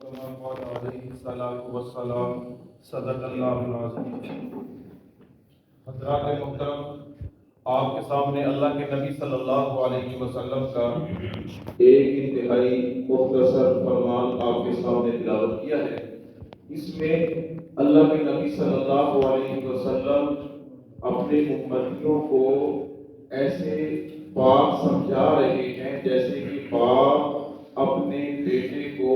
محمد علیہ الصلوۃ والسلام صدق اللہ العظیم۔ حضرات محترم، آپ کے سامنے اللہ کے نبی صلی اللہ علیہ وسلم کا ایک انتہائی مختصر فرمان آپ کے سامنے تلاوت کیا ہے۔ اس میں اللہ کے نبی صلی اللہ علیہ وسلم اپنے امتیوں کو ایسے بات سمجھا رہے ہیں جیسے کہ باپ اپنے بیٹے کو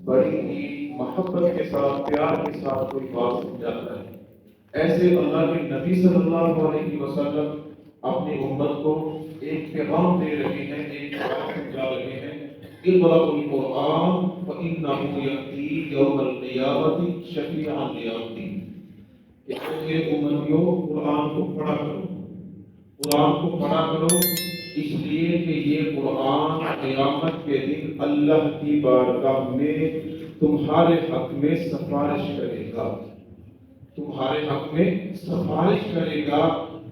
بڑی ہی محبت کے ساتھ، پیار کے ساتھ کوئی بات سمجھاتا ہے۔ ایسے اللہ کے نبی صلی اللہ علیہ وسلم اپنی امت کو ایک پیغام دے رہے ہیں، ایک بات سمجھا رہے ہیں۔ اقرأوا القرآن فإنه يأتي يوم القیامة شفیعا لأمتی۔ کہ امتیوں قرآن کو پڑھا کرو، قرآن کو پڑھا کرو، اس لیے کہ یہ قرآن قیامت کے دن اللہ کی بارگاہ میں تمہارے حق میں سفارش کرے گا، تمہارے حق میں سفارش کرے گا،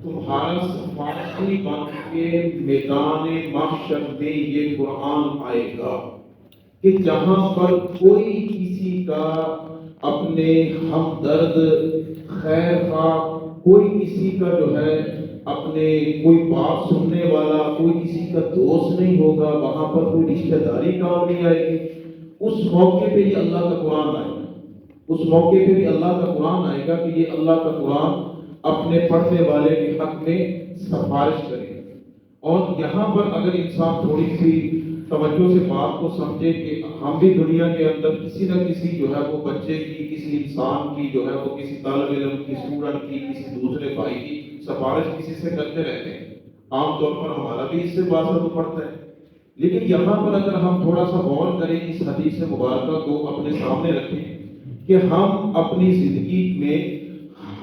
تمہارا سفارشی بن کے میدان محشر میں یہ قرآن آئے گا کہ جہاں پر کوئی کسی کا اپنے ہمدرد خیر خواہ، کوئی کسی کا جو ہے اپنے کوئی بات سننے والا، کوئی کسی کا دوست نہیں ہوگا، وہاں پر کوئی رشتہ داری کام نہیں آئے گی۔ اس موقع پہ یہ اللہ کا قرآن آئے گا، اس موقع پہ بھی اللہ کا قرآن آئے گا کہ یہ اللہ کا قرآن اپنے پڑھنے والے کے حق میں سفارش کرے گا۔ اور یہاں پر اگر انسان تھوڑی سی توجہ سے بات کو سمجھے کہ ہم بھی دنیا کے اندر کسی نہ کسی جو ہے وہ بچے کی، کسی انسان کی جو ہے وہ کسی طالب علم کی، اسٹوڈنٹ کی، کسی دوسرے بھائی کی سفارش کسی سے کرتے رہتے ہیں، عام طور پر ہمارا بھی اس سے واسطہ تو پڑتا ہے۔ لیکن یہاں پر اگر ہم تھوڑا سا غور کریں اس حدیث مبارکہ کو اپنے سامنے رکھیں کہ ہم اپنی زندگی میں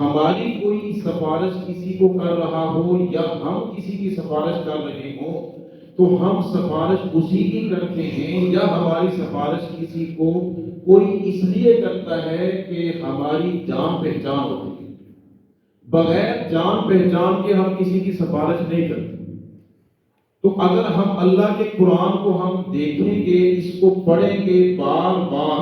ہماری کوئی سفارش کسی کو کر رہا ہو یا ہم کسی کی سفارش کر رہے ہوں تو ہم سفارش اسی کی کرتے ہیں، یا ہماری سفارش کسی کو کوئی اس لیے کرتا ہے کہ ہماری جان پہچان ہوتی ہے۔ بغیر جان پہچان کے ہم کسی کی سفارش نہیں کرتے۔ تو اگر ہم اللہ کے قرآن کو ہم دیکھیں گے، اس کو پڑھیں گے، بار بار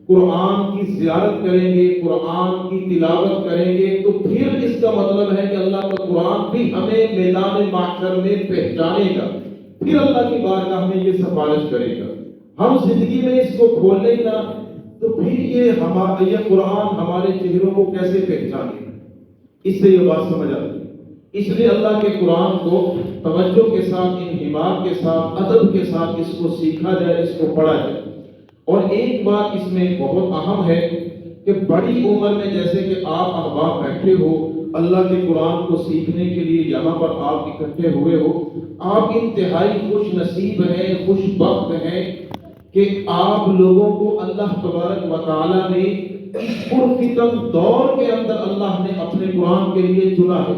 قرآن کی زیارت کریں گے، قرآن کی تلاوت کریں گے، تو پھر اس کا مطلب ہے کہ اللہ کا قرآن بھی ہمیں میدان محشر میں پہچانے گا، پھر اللہ کی بارگاہ میں یہ سفارش کرے گا۔ ہم زندگی میں اس کو کھول لیں گا تو پھر یہ قرآن ہمارے چہروں کو کیسے پہچانے گا؟ اس سے یہ بات سمجھ آتی ہے۔ اس لیے اللہ کے قرآن کو توجہ کے ساتھ، انہماک کے ساتھ، ادب کے ساتھ اس کو سیکھا جائے، اس کو پڑھا جائے۔ اور ایک بات اس میں بہت اہم ہے کہ بڑی عمر میں جیسے کہ آپ احباب بیٹھے ہو اللہ کے قرآن کو سیکھنے کے لیے، یہاں پر آپ اکٹھے ہوئے ہو، آپ انتہائی خوش نصیب ہیں، خوش بخت ہیں کہ آپ لوگوں کو اللہ تبارک و تعالیٰ نے اس پرفتن دور کے اندر اللہ نے اپنے قرآن کے لیے چنا ہے۔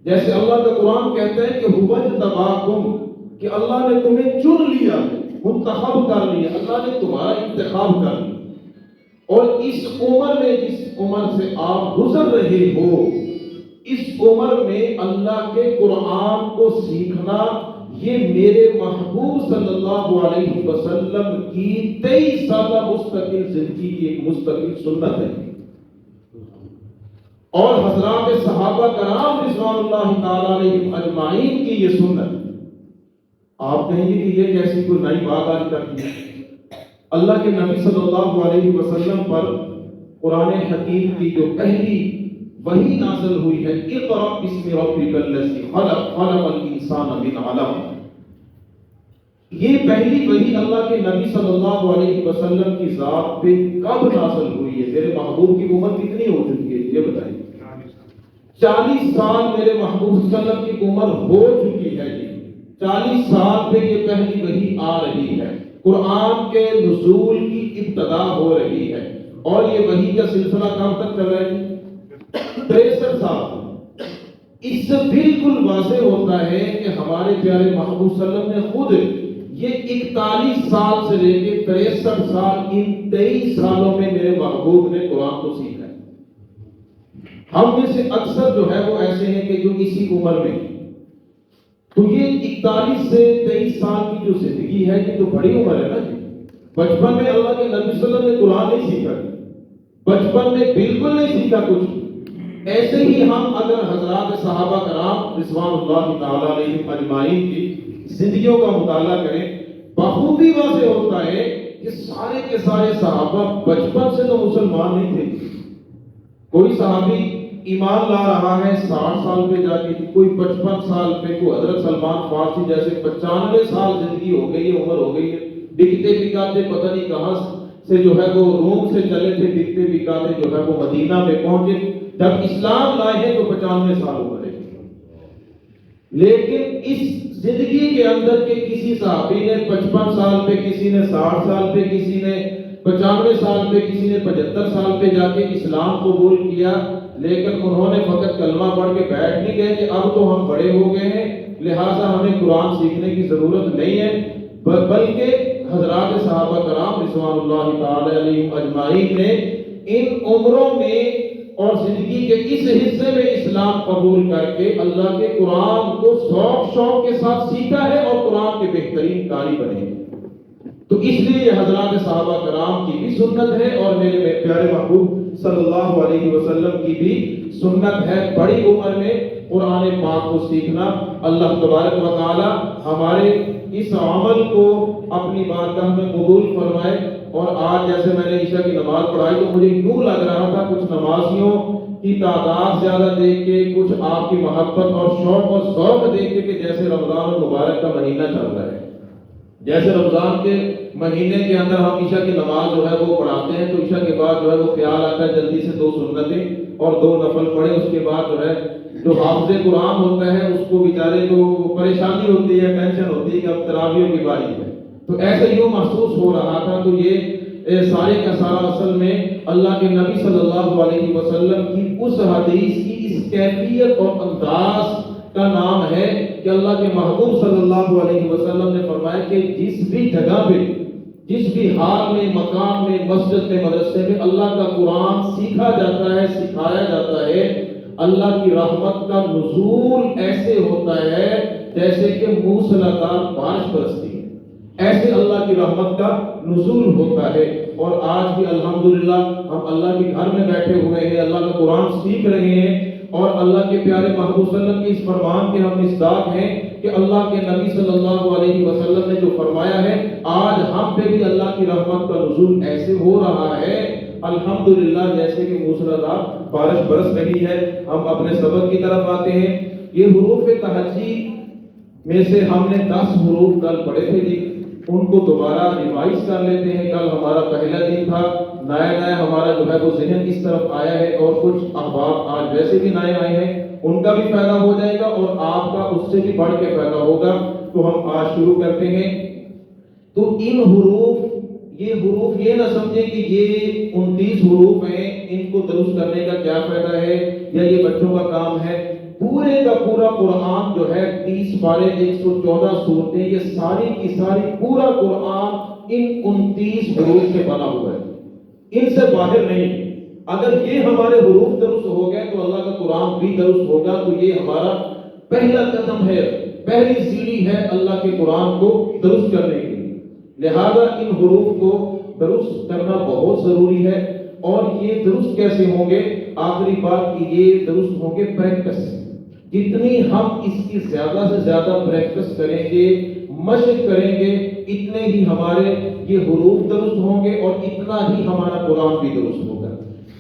جیسے اللہ کا قرآن کہتا ہے کہ هُوَ اجْتَبَاكُمْ، کہ اللہ نے تمہیں چن لیا، منتخب کر لیا، اللہ نے تمہارا انتخاب کر لیا۔ اور اس عمر میں، جس عمر سے آپ گزر رہے ہو، اس عمر میں اللہ کے قرآن کو سیکھنا یہ میرے محبوب صلی اللہ علیہ وسلم کی 23 سالہ مستقل زندگی کی ایک مستقل سنت ہے۔ اور حضرات صحابہ کرام رضوان اللہ تعالیٰ علیہم اجمعین کی یہ سنت۔ آپ کہیں گے کہ یہ کیسی کوئی نئی بات آج کر دی؟ اللہ کے نبی صلی اللہ علیہ وسلم پر قرآن حکیم کی جو پہلی وحی نازل ہوئی ہے، اقرأ بسم ربک الذی خلق، خلق الانسان من علق، یہ پہلی وحی اللہ کے نبی صلی اللہ علیہ وسلم کی ذات پہ کب نازل ہوئی ہے؟ میرے محبوب کی عمر کتنی ہو چکی ہے یہ بتائیے؟ 40 سال میرے محبوب صلی اللہ علیہ وسلم کی عمر ہو چکی ہے جی۔ 40 سال پہ یہ پہلی وحی آ رہی ہے، قرآن کے نزول کی ابتدا ہو رہی ہے، اور یہ وحی کا سلسلہ کب تک چل رہا ہے؟ 63 سال۔ اس سے بالکل واضح ہوتا ہے کہ ہمارے پیارے محبوب صلی اللہ علیہ وسلم نے خود یہ 41 سال سے لے کے 63 سال، ان 23 سالوں میں میرے محبوب نے قرآن کو سیکھا ہے۔ ہم میں سے اکثر جو ہے وہ ایسے ہیں کہ جو اسی عمر میں، تو یہ 41 سے 23 سال کی جو زندگی ہے یہ تو بڑی عمر ہے نا جی۔ بچپن میں اللہ کے نبی صلی اللہ علیہ وسلم نے قرآن نہیں سیکھا، بچپن میں بالکل نہیں سیکھا کچھ۔ ایسے ہی ہم اگر حضرات صحابہ کرام رضوان اللہ تعالیٰ علیہم اجمعین کی زندگیوں کا مطالعہ کریں، بخوبی واضح ہوتا ہے کہ سارے کے سارے صحابہ بچپن سے تو مسلمان نہیں تھے۔ کوئی صحابی ایمان لا رہا ہے 60 سال پہ جا کے، کوئی 55 سال پہ، کوئی حضرت سلمان فارسی جیسے 95 سال زندگی ہو گئی ہے، عمر ہو گئی ہے، بکتے بکاتے پتہ نہیں کہاں سے جو ہے وہ روم سے چلے تھے، بکتے بکاتے جو ہے وہ مدینہ میں پہنچے، جب اسلام لائے ہیں تو 95 سال عمر ہے۔ لیکن اس زندگی کے اندر کے کسی صحابی نے 55 سال پہ، کسی نے 60 سال پہ، کسی نے 95 سال پہ، کسی نے 75 سال پہ جا کے اسلام قبول کیا، لیکن انہوں نے فقط کلمہ پڑھ کے بیٹھ نہیں گئے کہ اب تو ہم بڑے ہو گئے ہیں لہٰذا ہمیں قرآن سیکھنے کی ضرورت نہیں ہے، بلکہ حضرات صحابہ کرام رضوان اللہ تعالی علیہم اجمعین نے ان عمروں میں اور زندگی کے اس حصے میں اسلام قبول کر کے اللہ کے قرآن کو شوق کے ساتھ سیکھا ہے اور قرآن کے بہترین قاری بنے۔ تو اس لیے یہ حضرات صحابہ کرام کی بھی سنت ہے اور میرے پیارے محبوب صلی اللہ علیہ وسلم کی بھی سنت ہے بڑی عمر میں قرآن پاک کو سیکھنا۔ اللہ تبارک و تعالی ہمارے اس عمل کو اپنی بارگاہ میں قبول فرمائے۔ اور آج جیسے میں نے عشاء کی نماز پڑھائی تو مجھے یوں لگ رہا تھا کچھ نمازیوں کی تعداد زیادہ دیکھ کے، کچھ آپ کی محبت اور شوق اور ذوق دیکھ کے کہ جیسے رمضان المبارک کا مہینہ چل رہا ہے، جیسے رمضان کے مہینے کے اندر ہم عشاء کی نماز جو ہے وہ پڑھاتے ہیں تو عشاء کے بعد جو ہے وہ خیال آتا ہے جلدی سے 2 سنتیں اور 2 نفل پڑھیں، اس کے بعد جو ہے جو حافظ قرآن ہوتا ہے اس کو بیچارے کو پریشانی ہوتی ہے، ٹینشن ہوتی ہے کہ اب تراویح کی باری ہے۔ تو ایسے یوں محسوس ہو رہا تھا، تو یہ سارے کا سارا اصل میں اللہ کے نبی صلی اللہ علیہ وسلم کی اس حدیث کی اس کیفیت اور انداز کا نام ہے کہ اللہ کے محبوب صلی اللہ علیہ وسلم نے فرمایا کہ جس بھی جگہ پہ، جس بھی حال میں، مقام میں، مسجد میں، مدرسے میں اللہ کا قرآن سیکھا جاتا ہے، سکھایا جاتا ہے، اللہ کی رحمت کا نزول ایسے ہوتا ہے جیسے کہ موسلادھار بارش برستی ہے، ایسے اللہ کی رحمت کا نزول ہوتا ہے۔ اور آج بھی الحمدللہ ہم اللہ کے گھر میں بیٹھے ہوئے ہیں، اللہ کا قرآن سیکھ رہے ہیں اور اللہ کے پیارے محبوب صلی اللہ علیہ وسلم کی اس فرمان کے ہم مصداق ہیں کہ اللہ کے نبی صلی اللہ علیہ وسلم نے جو فرمایا ہے آج ہم پہ بھی اللہ کی رحمت کا نزول ایسے ہو رہا ہے الحمدللہ جیسے کہ موسلادھار بارش برس رہی ہے۔ ہم اپنے سبق کی طرف آتے ہیں۔ یہ حروف تہجی میں سے ہم نے 10 حروف کل پڑھے تھے جی، ان کو دوبارہ ریوائز کر لیتے ہیں۔ کل ہمارا پہلا دن تھا، نیا ہمارا جو ہے وہ ذہن اس طرف آیا ہے اور کچھ احباب آج ویسے بھی نئے آئے ہیں، ان کا بھی فائدہ ہو جائے گا اور آپ کا اس سے بھی بڑھ کے فائدہ ہوگا۔ تو ہم آج شروع کرتے ہیں۔ تو ان حروف، یہ حروف یہ نہ سمجھیں کہ یہ 29 حروف ہیں، ان کو درست کرنے کا کیا فائدہ ہے یا یہ بچوں کا کام ہے۔ پورے کا پورا قرآن جو ہے 30 پارے 114 سورتیں، یہ ساری کی ساری پورا قرآن ان 29 حروف سے بنا ہوا ہے، ان سے باہر نہیں۔ اگر یہ ہمارے حروف درست ہو گئے تو اللہ کا قرآن بھی درست ہوگا۔ تو یہ ہمارا پہلا قدم ہے، پہلی سیڑھی ہے اللہ کے قرآن کو درست کرنے کے لیے۔ لہذا ان حروف کو درست کرنا بہت ضروری ہے۔ اور یہ درست کیسے ہوں گے؟ آخری بات کہ یہ درست ہوں گے پریکٹس سے۔ جتنی ہم اس کی زیادہ سے زیادہ پریکٹس کریں گے، مشق کریں گے، اتنے ہی ہمارے یہ حروف درست ہوں گے اور اتنا ہی ہمارا قرآن بھی درست ہوگا۔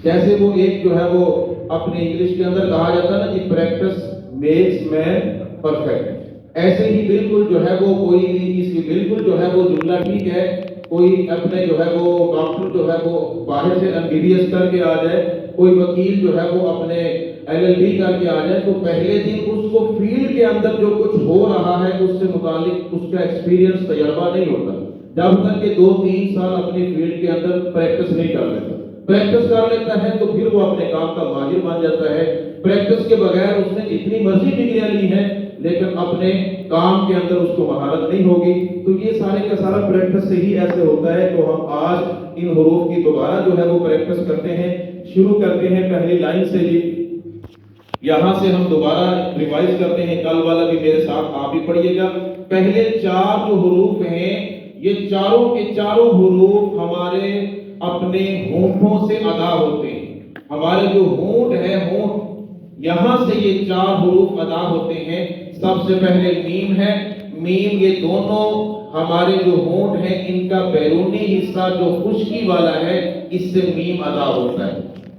جیسے وہ ایک جو ہے وہ اپنے انگلش کے اندر کہا جاتا ہے نا کہ پریکٹس میکس مین پرفیکٹ، ایسے ہی بالکل جو ہے وہ کوئی بھی اس کی بالکل جو ہے وہ جملہ ٹھیک ہے، کوئی اپنے جو ہے وہ ڈاکٹر جو ہے وہ باہر سے MBBS کر کے آ جائے، کوئی وکیل جو ہے وہ اپنے LLB کر کے آ جائے، تو پہلے دن اس کو فیلڈ کے اندر جو کچھ ہو رہا ہے اس سے متعلق اس کا ایکسپیرینس تجربہ نہیں ہوتا جب تک کہ 2-3 سال اپنی فیلڈ کے اندر پریکٹس نہیں کر لیتا۔ پریکٹس کر لیتا ہے تو پھر وہ اپنے کام کا ماہر بن جاتا ہے۔ پریکٹس کے بغیر اس نے جتنی مرضی ڈگریاں لی ہیں لیکن اپنے کام کے اندر اس کو مہارت نہیں ہوگی۔ تو یہ سارے کا سارا پریکٹس سے ہی ایسے ہوتا ہے۔ تو ہم آج ان حروف کی دوبارہ جو ہے وہ پریکٹس کرتے ہیں۔ شروع کرتے ہیں پہلی لائن سے جی، یہاں سے ہم دوبارہ ریوائز کرتے ہیں، کل والا بھی میرے ساتھ آپ ہی پڑھیے گا۔ پہلے 4 جو حروف ہیں یہ چاروں کے چاروں حروف ہمارے اپنے ہونٹوں سے ادا ہوتے ہیں. ہمارے جو ہونٹ ہے، ہونٹ، یہاں سے یہ چار حروف ادا ہوتے ہیں. سب سے پہلے میم ہے. میم، یہ دونوں ہمارے جو ہونٹ ہیں ان کا بیرونی حصہ جو خشکی والا ہے، اس سے میم ادا ہوتا ہے.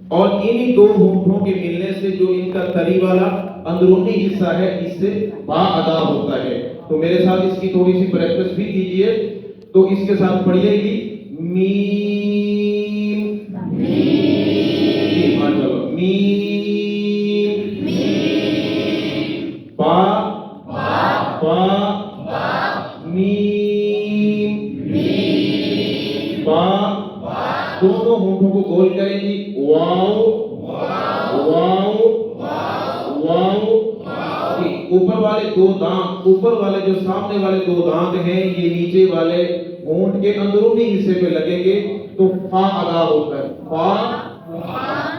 اور انہی دو ہونٹوں کے ملنے سے جو ان کا تری والا اندرونی حصہ ہے، اس سے با ادا ہوتا ہے. تو میرے ساتھ اس کی تھوڑی سی پریکٹس بھی کیجئے. تو اس کے ساتھ پڑھیے گی میم. میم، با، با، میم، با. دونوں ہونٹوں کو گول کریں گی. واو، واو، واو. اوپر والے دو دانت، اوپر والے جو سامنے والے دو دانت ہیں، یہ نیچے والے ہونٹ کے اندرونی حصے پہ لگیں گے تو فا ادا ہوتا ہے. فا،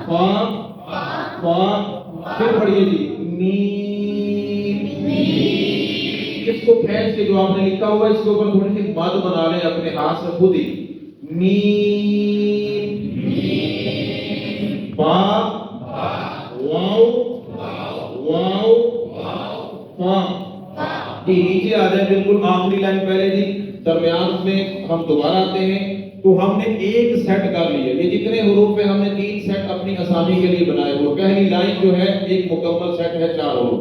فا، فا. پھر پڑھیے جی میم. اس کو کھینچ کے جو آپ نے لکھا ہوا ہے اس کے اوپر تھوڑی سی مد بنا لیں اپنے ہاتھ سے خود ہی. میم، با، واو، واو، فا. جی نیچے آ جائیں بالکل آخری لائن پہلے جی. درمیان میں ہم دوبارہ آتے ہیں. تو ہم نے ایک سیٹ کر لیا. یہ جتنے حروف ہیں ہم نے 3 سیٹ اپنی آسانی کے لیے بنائے ہوئے. پہلی لائن جو ہے ایک مکمل سیٹ ہے 4 حروف.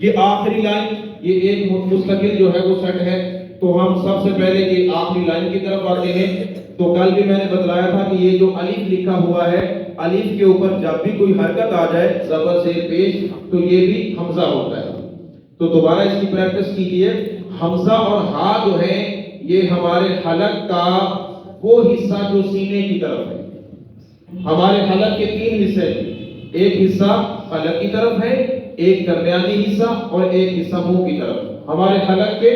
یہ آخری لائن یہ ایک مستقل جو ہے وہ سیٹ ہے. تو ہم سب سے پہلے یہ آخری لائن کی طرف آتے ہیں. تو کل بھی میں نے بتلایا تھا کہ یہ جو الف لکھا ہوا ہے، الف کے اوپر جب بھی کوئی حرکت آ جائے زبر سے پیش تو یہ بھی حمزہ ہوتا ہے. تو دوبارہ اس کی پریکٹس کیجیے. حمزہ اور ہا جو ہے یہ ہمارے حلق کا وہ حصہ جو سینے کی طرف ہے. ہمارے حلق کے 3 حصے ہیں. ایک حصہ حلق کی طرف ہے، ایک درمیانی حصہ اور ایک حصہ منہ کی طرف. ہمارے حلق کے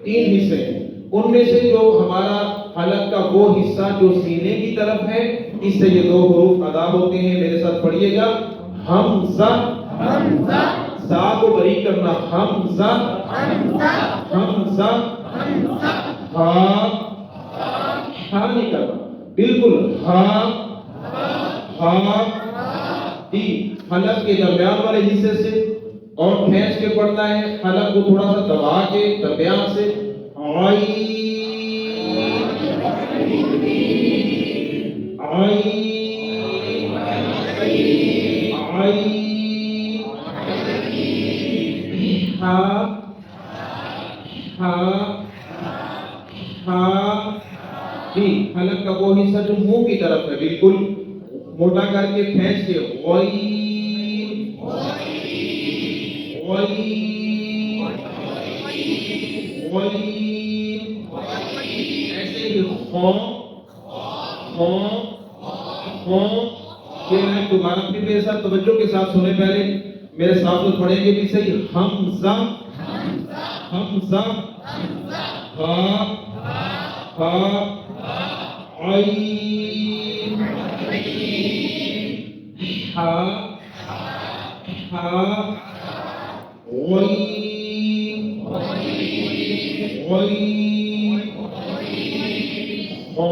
3 حصے ہیں. ان میں سے جو ہمارا حلق کا وہ حصہ جو سینے کی طرف ہے، اس سے یہ 2 حروف ادا ہوتے ہیں. میرے ساتھ پڑھیے گا. حمزہ، حمزہ. زا کو بریک کرنا. حمزہ، حمزہ، حمزہ. ہا، ہا نہیں کرنا بالکل. ہا، ہا. جی حلق کے درمیان والے حصے سے اور کھینچ کے پڑھنا ہے. حلق کو تھوڑا سا دبا کے درمیان سے. آئی، آئی، آئی. ہا، ہا، ہا. جی حلق کا وہ حصہ جو منہ کی طرف ہے بالکل موٹا کر کے کھینچ کے. غئی، غئی، غئی. ایسے ہی خو، خو، خو. یہ میں دوبارہ پھر میرے ساتھ توجہ کے ساتھ سنیں. پہلے میرے ساتھ تو پڑھیں گے بھی صحیح. حمزہ، حمزہ، ہا، ہا. عین، ہا، ہا. غین، غین. خو،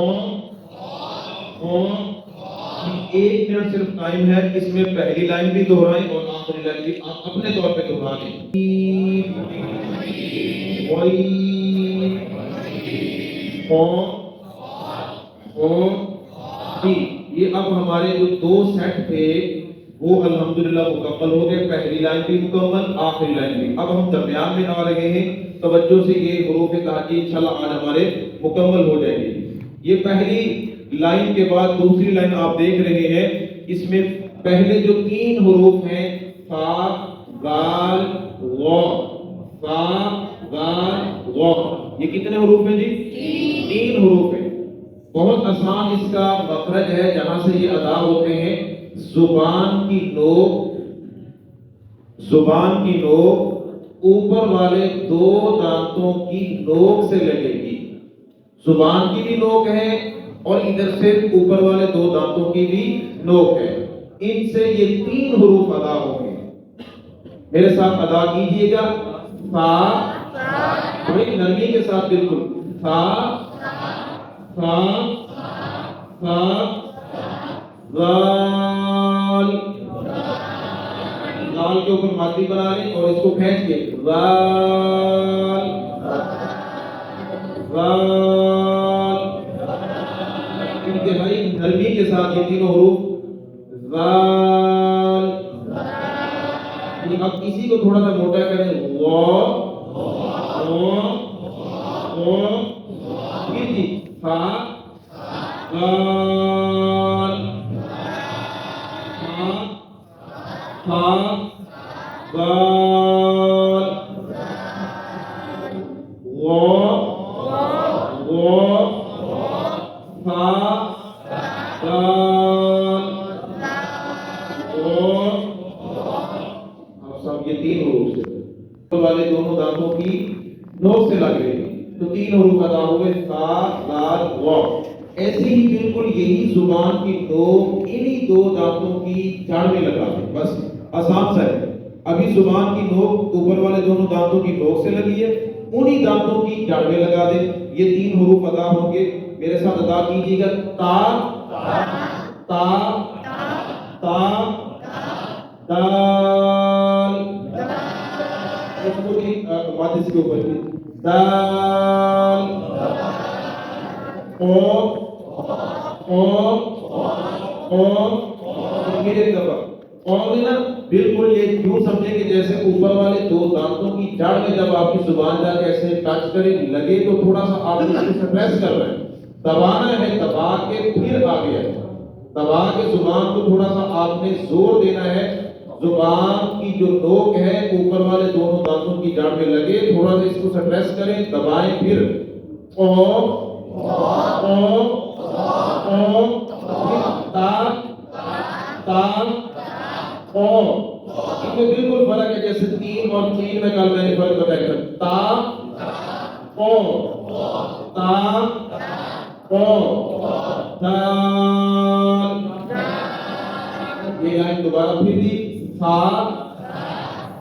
خو. 1 منٹ صرف ٹائم ہے. اس میں پہلی لائن بھی دہرائیں اور آخری لائن بھی آپ اپنے طور پہ دہرا لیں. غین، خو، خو. جی یہ اب ہمارے جو 2 سیٹ تھے وہ الحمدللہ مکمل ہو گئے. پہلی لائن بھی مکمل، آخری لائن بھی. اب ہم درمیان میں آ رہے ہیں. توجہ سے یہ حروف تہجی انشاءاللہ آج ہمارے مکمل ہو جائیں گے. یہ پہلی لائن کے بعد دوسری لائن آپ دیکھ رہے ہیں. اس میں پہلے جو 3 حروف ہیں فا، غال، غو. فا، غال، غو. یہ کتنے حروف ہیں جی؟ 3 حروف ہیں. بہت آسان اس کا مخرج ہے جہاں سے یہ ادا ہوتے ہیں. زبان کی نوک، زبان کی نوک اوپر والے 2 دانتوں کی نوک سے لگے گی. زبان کی بھی نوک ہے اور ادھر سے اوپر والے 2 دانتوں کی بھی نوک ہے. ان سے یہ 3 حروف ادا ہوں گے. میرے ساتھ ادا کیجئے گا. فا، بڑی نرمی کے ساتھ بالکل. فا، فا فا ذال ذال کے اوپر مادی بنا لیں اور اس کو کھینچ کے ذال ذال انتہائی نرمی کے ساتھ یہ تینوں حروف ذال. اب اسی کو تھوڑا سا موٹا کریں وا پھر جی فا ذال فا ذال وا فا ذال. اب سب یہ تین حروف سے والے دونوں دانتوں کی نوک سے لگ رہے ہیں تو تین حروف ادا ہوئے سا لال وا. ایسی ہی بالکل یہی زبان کی نوک انہی دو دانتوں کی جڑ میں لگا دیں. بس آسان سا ہے. ابھی زبان کی نوک اوپر والے دونوں دانتوں کی نوک سے لگی ہے, انہی دانتوں کی جڑ میں لگا دیں. یہ تین حروف ادا ہوں گے. میرے ساتھ ادا کیجیے گا تا تا تا دال. اس کو بھی مادس کے اوپر دال او میرے دفعہ اور نا بالکل یہ یوں سمجھیں کہ جیسے اوپر والے دو دانتوں کی جڑ میں جب آپ کی زبان جا کے ایسے ٹچ کرے لگے تو تھوڑا سا آپ اس کو پریس کر رہے ہیں, دبانا ہے, دبا کے پھر آگے ہے, دبا کے زبان کو تھوڑا سا آپ نے زور دینا ہے. زبان کی جو نوک ہے اوپر والے دونوں دانتوں کی جڑ میں لگے, تھوڑا سا اس کو پریس کریں, دبائیں, پھر او تا تا او. اس میں بالکل فرق ہے جیسے تین اور تین میں کل میں نے فرق بتایا تا او تا او دال. یہ لائن دوبارہ پھر دی فا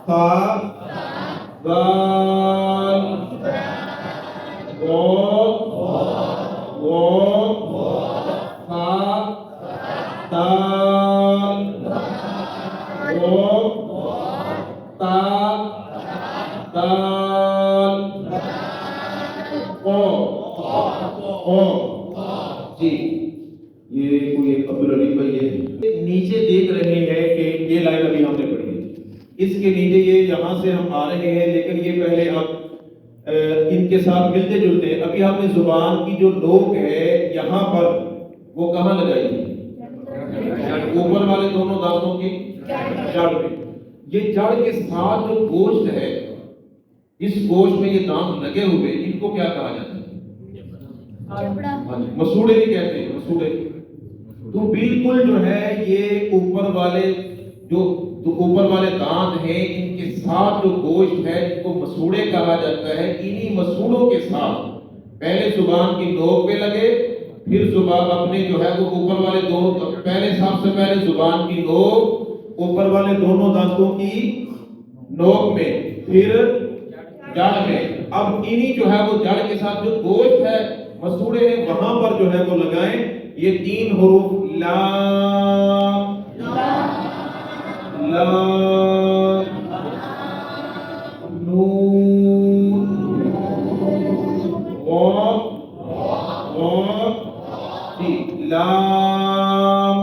فا دال او فا دال او تا دال او. جی یہ کوئی ایک عبدالعلی بھائی ہے نیچے دیکھ رہے ہیں کہ یہ لائن ابھی ہم نے پڑھی ہے, اس کے نیچے یہ یہاں سے ہم آ رہے ہیں, لیکن یہ پہلے آپ ان کے ساتھ ملتے جلتے ہیں. ابھی ہم نے زبان کی جو نوک ہے یہاں پر وہ کہاں لگائی تھی؟ اوپر والے دونوں دانتوں کی جڑ میں. یہ جڑ کے ساتھ جو گوشت ہے, اس گوشت میں یہ دانت لگے ہوئے, ان کو کیا کہا جاتا ہے؟ مسوڑے بھی کہتے ہیں, مسوڑے. تو بالکل جو ہے یہ اوپر والے جو اوپر والے دانت ہیں ان کے ساتھ جو گوشت ہے ان کو مسوڑے کہا جاتا ہے. انہی مسوڑوں کے ساتھ پہلے زبان کی نوک پہ لگے, پھر زبان اپنے جو ہے وہ اوپر والے دو پہلے سب سے پہلے زبان کی نوک اوپر والے دونوں دانتوں کی نوک میں, پھر جڑ میں. اب انہی جو ہے وہ جڑ کے ساتھ جو گوشت ہے مسوڑے ہیں وہاں پر جو ہے وہ لگائیں. یہ تین حروف لام لام نون واو جی لام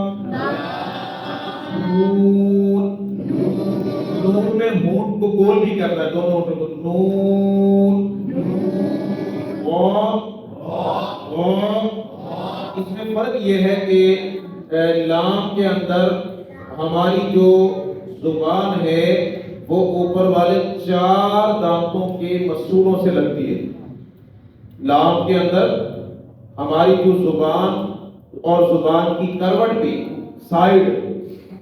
نون. نون میں ہونٹ کو گول بھی کرنا ہے, دونوں ہونٹوں کو نون واو. اس میں فرق یہ ہے کہ لام کے اندر ہماری جو زبان ہے وہ اوپر والے چار دانتوں کے مسوڑوں سے لگتی ہے. لام کے اندر ہماری جو زبان اور زبان کی کروٹ بھی سائیڈ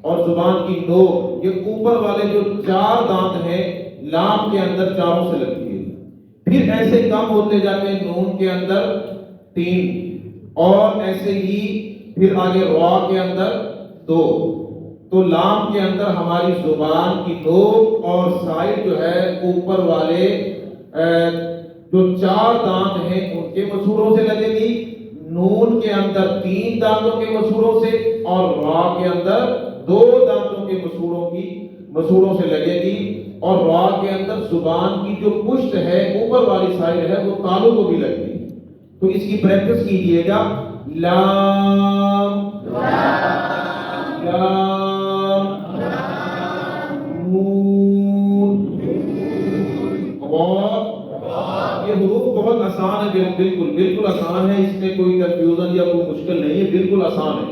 اور زبان کی نوک, یہ اوپر والے جو چار دانت ہیں لام کے اندر چاروں سے لگتی ہے. پھر ایسے کم ہوتے جاتے ہیں, نون کے اندر 3 اور ایسے ہی پھر آگے را کے اندر 2. تو لام کے اندر ہماری زبان کی نوک اور سائڈ جو ہے اوپر والے جو 4 دانت ہیں ان کے مسوڑوں سے لگے گی. نون کے اندر 3 دانتوں کے مسوڑوں سے اور را کے اندر 2 دانتوں کے مسوڑوں سے لگے گی، اور را کے اندر زبان کی جو پشت ہے اوپر والی سائڈ ہے وہ تالو کو بھی لگے گی۔ تو اس کی پریکٹس کیجئے گا، لام لام نون، اور یہ حروف بہت آسان ہے، بالکل آسان ہے، اس میں کوئی کنفیوژن یا کوئی مشکل نہیں ہے، بالکل آسان ہے۔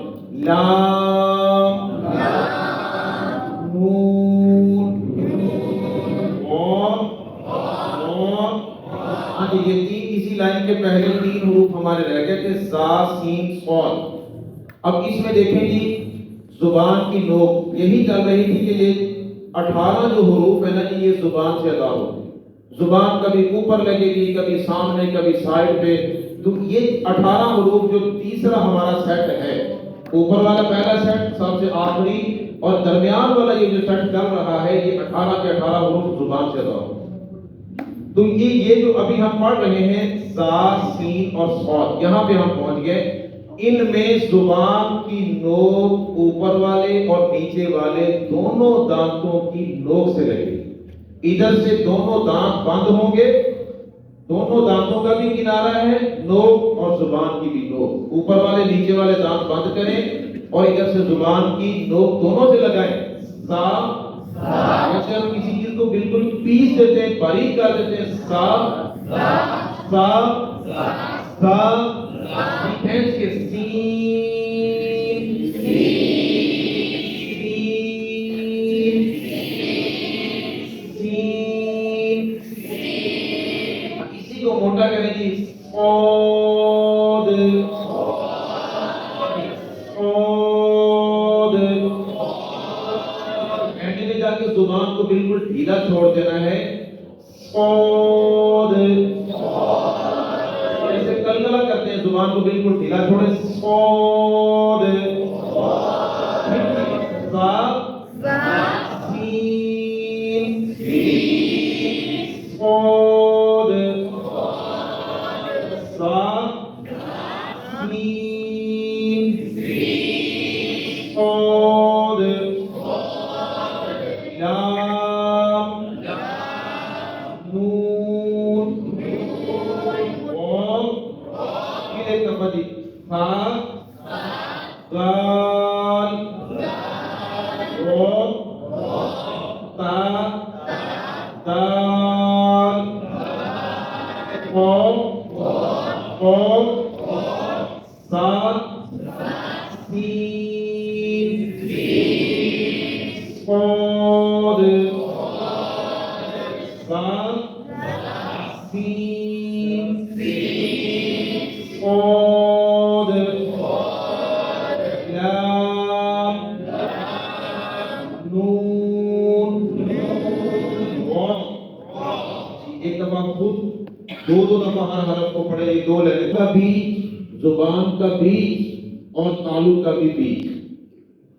لام نون اور ہاں جی، یہ 3 اسی لائن کے پہلے 3 حروف ہمارے رہ گئے تھے، زا سین صاد۔ اب اس میں دیکھیں جی زبان کی نوک یہی چل رہی تھی کہ یہ 18 جو حروف ہے نا جی، یہ زبان سے ادا ہوگی، زبان کبھی اوپر لگے گی، کبھی سامنے، کبھی سائڈ پہ۔ تو یہ 18 حروف جو تیسرا ہمارا سیٹ ہے، اوپر والا پہلا سیٹ سب سے آخری، اور درمیان والا یہ جو سیٹ چل رہا ہے، یہ 18 کے 18 حروف زبان سے ادا ہوگی۔ تو یہ جو ابھی ہم پڑھ رہے ہیں زا سین اور صاد، یہاں پہ ہم پہنچ گئے۔ ان میں زبان کی نوک اوپر والے اور نیچے والے دونوں دانتوں کی نوک سے لگے گی، ادھر سے دونوں دانت بند ہوں گے، دونوں دانتوں کا بھی کنارہ ہے نوک اور زبان کی بھی نوک، اوپر والے نیچے والے دانت بند کریں اور ادھر سے زبان کی نوک دونوں سے لگائیں۔ سا جیسے ہم کسی چیز کو بالکل پیس دیتے ہیں، باریک کر دیتے ہیں، سا سا سا ڈیفینس کے سین سین، اسی کو موٹا کریں گے، صاد اینڈ میں جا کے زبان کو بالکل ڈھیلا چھوڑ دینا ہے، صاد، ایسے کلکلا کرتے ہیں، زبان کو بالکل ڈھیلا چھوڑیں، صاد، سا سین صاد، سا سین صاد، لام نون اور پھر ایک دفعہ جی، فا دال اور تا دال قاف سا سین صاد، سا سین صاد، لام نون اور ایک دفعہ خود دو دفعہ ہر حرف کو پڑھے، یہ 2 لہجے کا بیچ، زبان کا بیچ اور تالو کا بھی بیچ،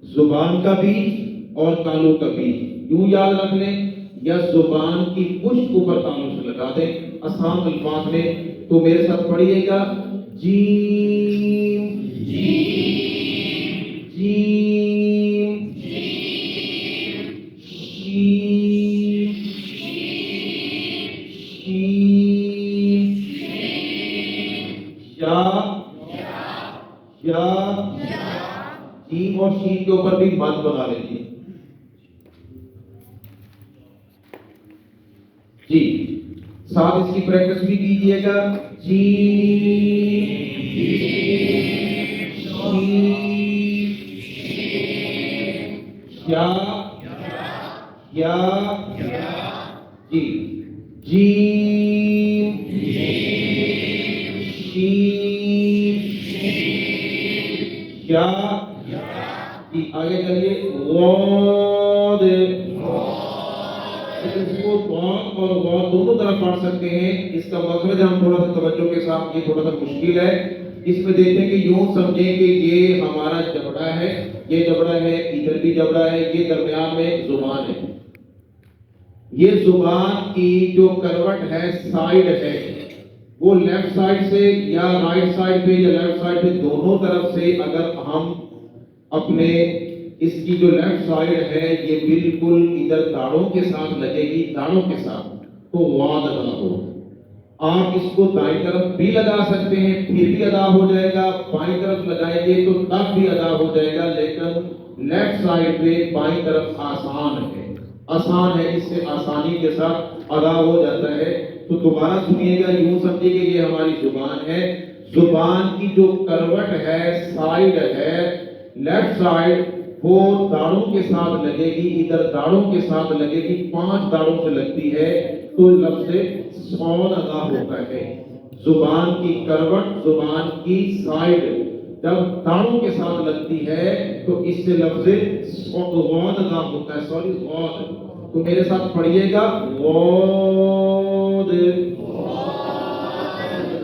زبان کا بیچ اور تالو کا بیچ، یوں یاد رکھ لیں، یا زبان کی پشت اوپر تالو سے لگا دیں آسان الفاظ میں۔ تو میرے ساتھ پڑھیے گا، جیم جیم شین شین، یا جیم اور شین کے اوپر بھی مد بنا لیجیے جی، ساتھ اس کی پریکٹس بھی کیجئے گا، جیم یا جی، جیم شین یا جی، آگے چلیے، غاد، اس کو غاد اور غاد دونوں طرف پڑھ سکتے ہیں، اس کا مخرج ہم تھوڑا سا توجہ کے ساتھ، یہ تھوڑا سا مشکل ہے، اس میں دیکھیں کہ یوں سمجھیں کہ یہ ہمارا جبڑا ہے، یہ جبڑا ہے، ادھر بھی جبڑا ہے، یہ درمیان میں زبان ہے، یہ زبان کی جو کروٹ ہے سائیڈ ہے، وہ لیفٹ سائڈ سے یا رائٹ سائڈ پہ یا لیفٹ سائڈ پہ دونوں طرف سے اگر ہم اپنے اس کی جو لیفٹ سائڈ ہے یہ بالکل ادھر داڑھوں کے ساتھ لگے گی، داڑھوں کے ساتھ، تو واد ادا ہو۔ آپ اس کو دائیں طرف بھی لگا سکتے ہیں پھر بھی ادا ہو جائے گا، بائیں طرف لگائیں گے تو تب بھی ادا ہو جائے گا، لیکن لیفٹ سائڈ پہ بائیں طرف آسان ہے، اس سے آسانی کے ساتھ ادا ہو جاتا ہے۔ تو دوبارہ سنیے گا، یوں سمجھیے کہ یہ ہماری زبان ہے، زبان کی جو کروٹ ہے، سائڈ ہے لیفٹ سائڈ، وہ داڑھوں کے ساتھ لگے گی، ادھر داڑھوں کے ساتھ لگے گی، 5 داڑھوں سے لگتی ہے تو لفظ صاد ادا ہوتا ہے۔ زبان کی کروٹ، زبان کی سائڈ جب داڑھوں کے ساتھ لگتی ہے تو اس سے لفظ غاد ادا ہوتا ہے، غاد۔ تو میرے ساتھ پڑھیے گا، غاد۔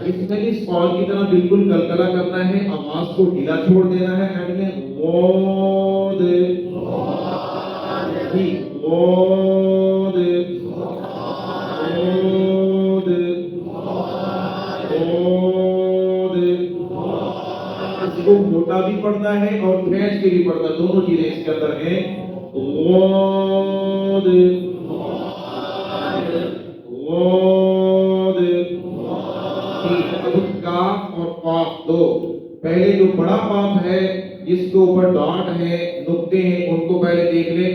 اس میں بھی سوال کی طرح بالکل کلکلا کرنا ہے، آواز کو ڈھیلا چھوڑ دینا ہے، اینڈ میں غاد، غاد، غاد، غاد۔ اس کو موٹا بھی پڑھنا ہے اور کھینچ کے بھی پڑھنا، دونوں چیزیں اس کے اندر ہیں۔ غاد، غاد۔ کاف اور قاف دو، پہلے جو بڑا قاف ہے جس کے اوپر ڈاٹ ہے، نقطے ہیں، ان کو پہلے دیکھ لیں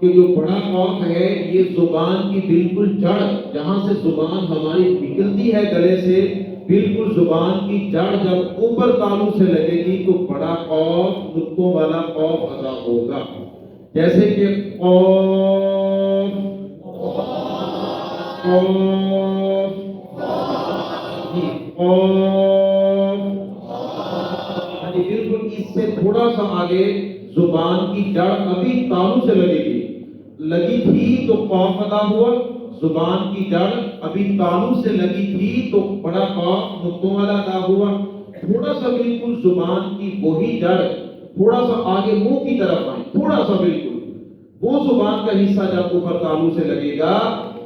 کہ جو بڑا قاف ہے یہ زبان کی بالکل جڑ، جہاں سے زبان ہماری نکلتی ہے گلے سے، بالکل زبان کی جڑ جب اوپر تالو سے لگے گی تو بڑا قاف، نقطوں والا قاف ادا ہوگا۔ جیسے کہ قاف، قاف، بالکل اس سے تھوڑا سا آگے زبان کی جڑ ابھی تالو سے لگی تھی تو قاف ادا ہوا، زبان کی جڑ ابھی تالو سے لگی تھی تو بڑا قاف نقطوں والا ادا ہوا۔ تھوڑا سا بالکل زبان کی وہی جڑ تھوڑا سا آگے منہ کی طرف آئی، تھوڑا سا بالکل وہ زبان کا حصہ جب اوپر تالو سے لگے گا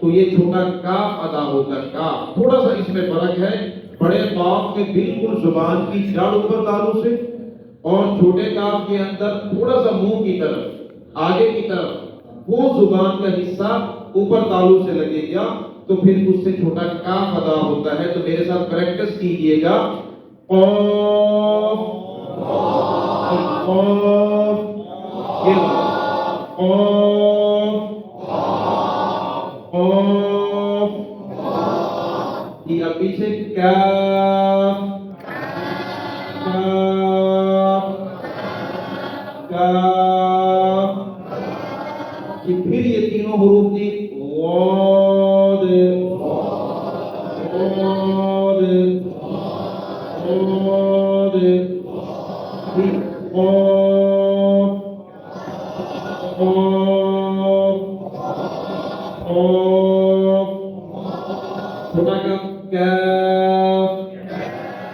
تو یہ چھوٹا کاف ادا ہوگا، کاف۔ تھوڑا سا اس میں فرق ہے، بڑے قاف میں بالکل زبان کی جڑ اوپر تالو سے، اور چھوٹے کاف کے اندر تھوڑا سا منہ کی طرف، آگے کی طرف وہ زبان کا حصہ اوپر تالو سے لگے گا تو پھر اس سے چھوٹا کاف ادا ہوتا ہے۔ تو میرے ساتھ پریکٹس کیجئے گا، قاف، قاف، یہ اب پیچھے کاف، کاف، کاف، پھر یہ تینوں حروف تھی، غاد، غاد، غاد،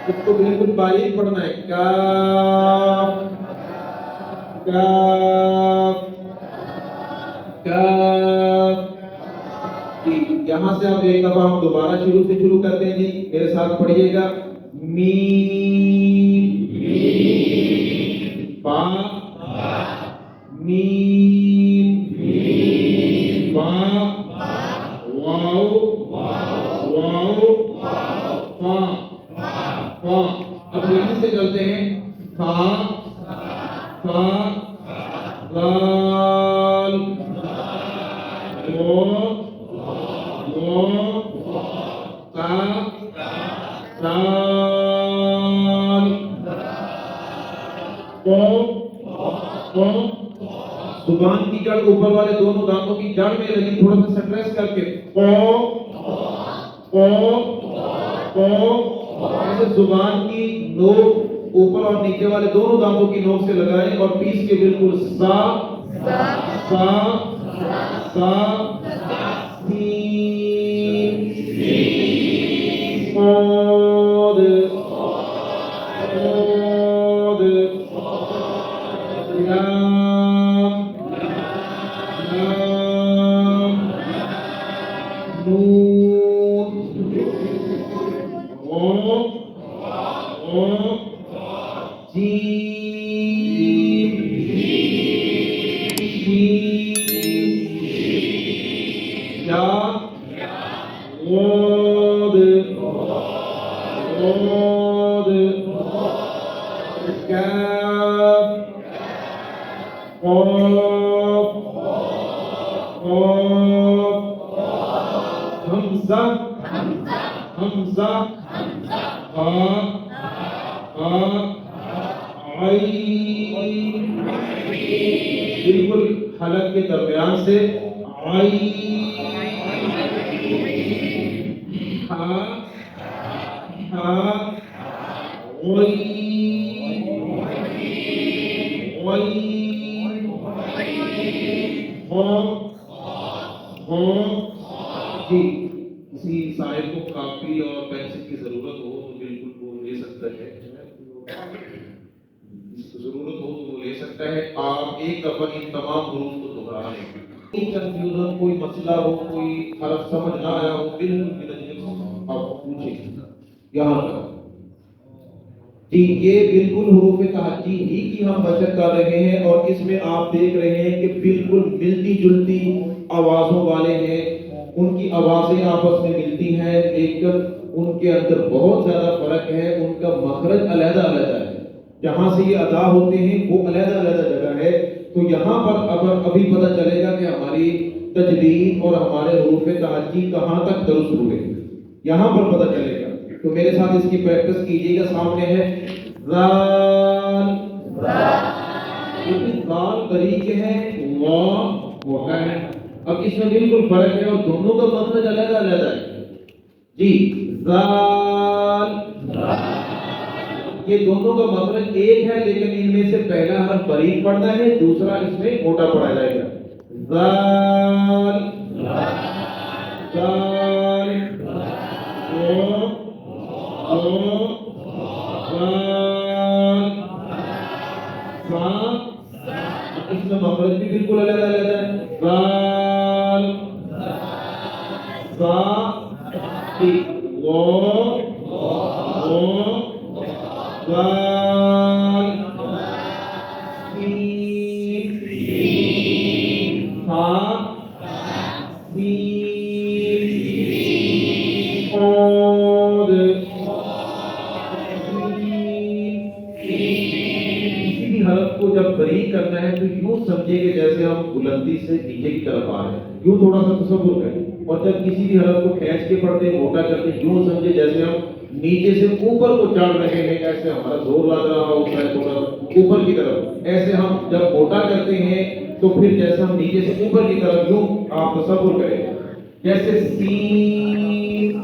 اس کو بالکل باریک پڑھنا ہے، کاف، کاف، کاف۔ یہاں سے اب ایک دفعہ ہم دوبارہ شروع کرتے ہیں جی، میرے ساتھ پڑھیے گا، میم، با، میم، با، واو، واو، فا، فا۔ اب یہاں سے چلتے ہیں، فا، فا، لال، رو، رو، تا، تال، کو۔ زبان کی جڑ اوپر والے دونوں دانتوں کی جڑ میں لگی، تھوڑا سا سٹریس کر کے، ایسے زبان کی نوک اوپر اور نیچے والے دونوں دانتوں کی نوک سے لگائیں اور پیس کے بالکل سا، سا، سا، سین، صاد، صاد، لام، لام، نون، قاف قاف حمزہ حمزہ ہا ہا عین بالکل حلق کے درمیان سے عین ہا ہا غین غین خا خا جی کسی صاحب کو کاپی اور پینسل کی ضرورت ہو تو بالکل وہ لے سکتا ہے، ضرورت ہو تو وہ لے سکتا ہے۔ آپ ایک دفعہ ان تمام حروف کو دہرا لیں، کوئی کنفیوژن کوئی مسئلہ ہو کوئی حرف سمجھ نہ آیا ہو بالکل آپ پوچھیں یہاں تک۔ جی یہ بالکل حروف تہجی ہی کی ہم بچت کر رہے ہیں اور اس میں آپ دیکھ رہے ہیں کہ بالکل ملتی جلتی آوازوں والے ہیں، ان کی آوازیں آپس میں ملتی ہیں لیکن ان کے اندر بہت زیادہ فرق ہے، ان کا مخرج علیحدہ علیحدہ ہے، جہاں سے یہ ادا ہوتے ہیں وہ علیحدہ علیحدہ جگہ ہے۔ تو یہاں پر ابھی پتہ چلے گا کہ ہماری تجوید اور ہمارے حروف تہجی کہاں تک درست ہوئے، یہاں پر پتہ چلے گا۔ تو میرے ساتھ اس کی پریکٹس کیجیے گا۔ سامنے ہے زال، لیکن زال باریک ہے، واو موٹا ہے۔ اب اس میں بالکل فرق ہے اور دونوں کا مخرج علیحدہ علیحدہ ہے۔ جی زال، یہ دونوں کا مخرج ایک ہے لیکن ان میں سے پہلا حرف باریک پڑتا ہے، دوسرا اس میں موٹا پڑا جائے گا۔ زال زال اس میں مخرج بھی بالکل علیحدہ علیحدہ ہے۔ زال زا زال سین ہا سین قاد حرف کو جب باریک کرنا ہے تو یوں سمجھے کہ جیسے ہم بلندی سے نیچے کی طرف آ رہے ہیں، یوں تھوڑا سا تصور کریں، اور جب کسی بھی حرف کو کھینچ کے پڑھتے ہیں موٹا کرتے ہیں یوں سمجھے جیسے ہم نیچے سے اوپر کو چڑھ رہے ہیں، ایسے ہمارا زور لگ رہا ہوتا ہے تھوڑا اوپر کی طرف، ایسے ہم جب موٹا کرتے ہیں تو پھر جیسے ہم نیچے سے اوپر کی طرف یوں آپ تصور کریں جیسے سین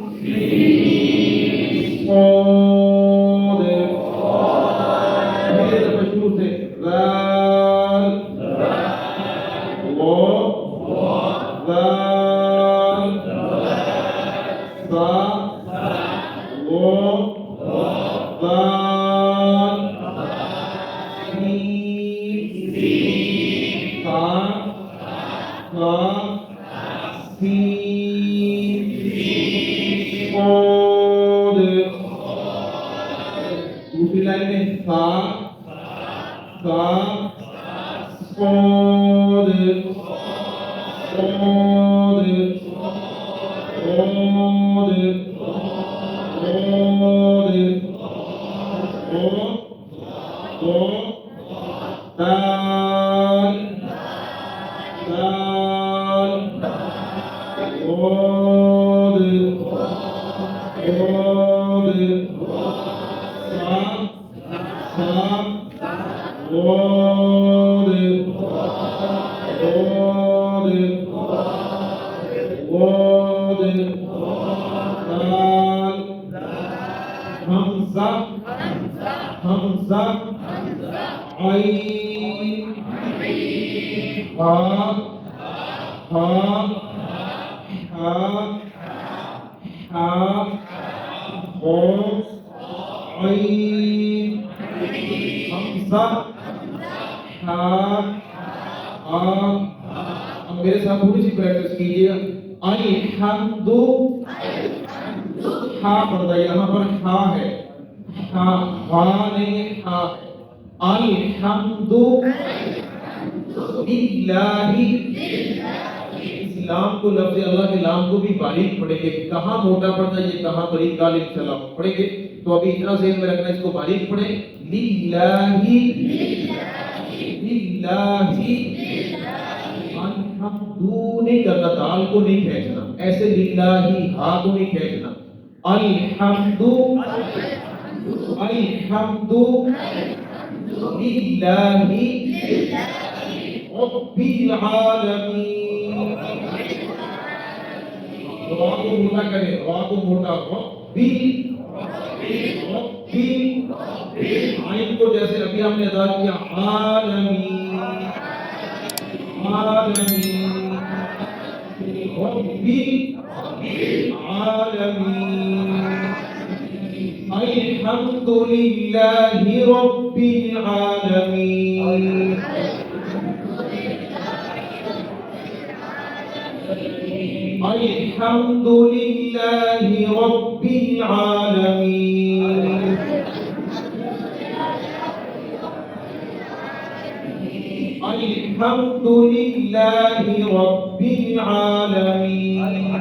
دوسری لائن میں سا سا صاد صاد حمزہ عین ہا ہا ہا ہا عین حمزہ ہا ہا۔ اب میرے ساتھ تھوڑی سی پریکٹس کیجیے گا۔ الحمد ہا پڑتا ہے، یہاں پر ہا ہے، ہا ہا نہیں ہے، ہا ہے۔ الحمد للہ، لام کو لفظ اللہ کے لام کو بھی باریک پڑھیں گے، کہاں موٹا پڑتا ہے یہ کہاں باریک، غالب انشاءاللہ پڑھیں گے، تو ابھی اتنا ذہن میں رکھنا ہے، اس کو باریک پڑھیں، للہ الحمدو نہیں کرنا، دال کو نہیں کھینچنا، ایسے للہ ہا کو نہیں کھینچنا. الحمدو الحمدو للہ رب العالمین. را کو موٹا کرے، را کو موٹا، ربی ربی. عین کو جیسے ابھی ہم نے ادا کیا عالمین عالمین ربی عالمین. الحمد للہ رب العالمین. الحمد للہ رب العالمین. الحمد للہ رب العالمین.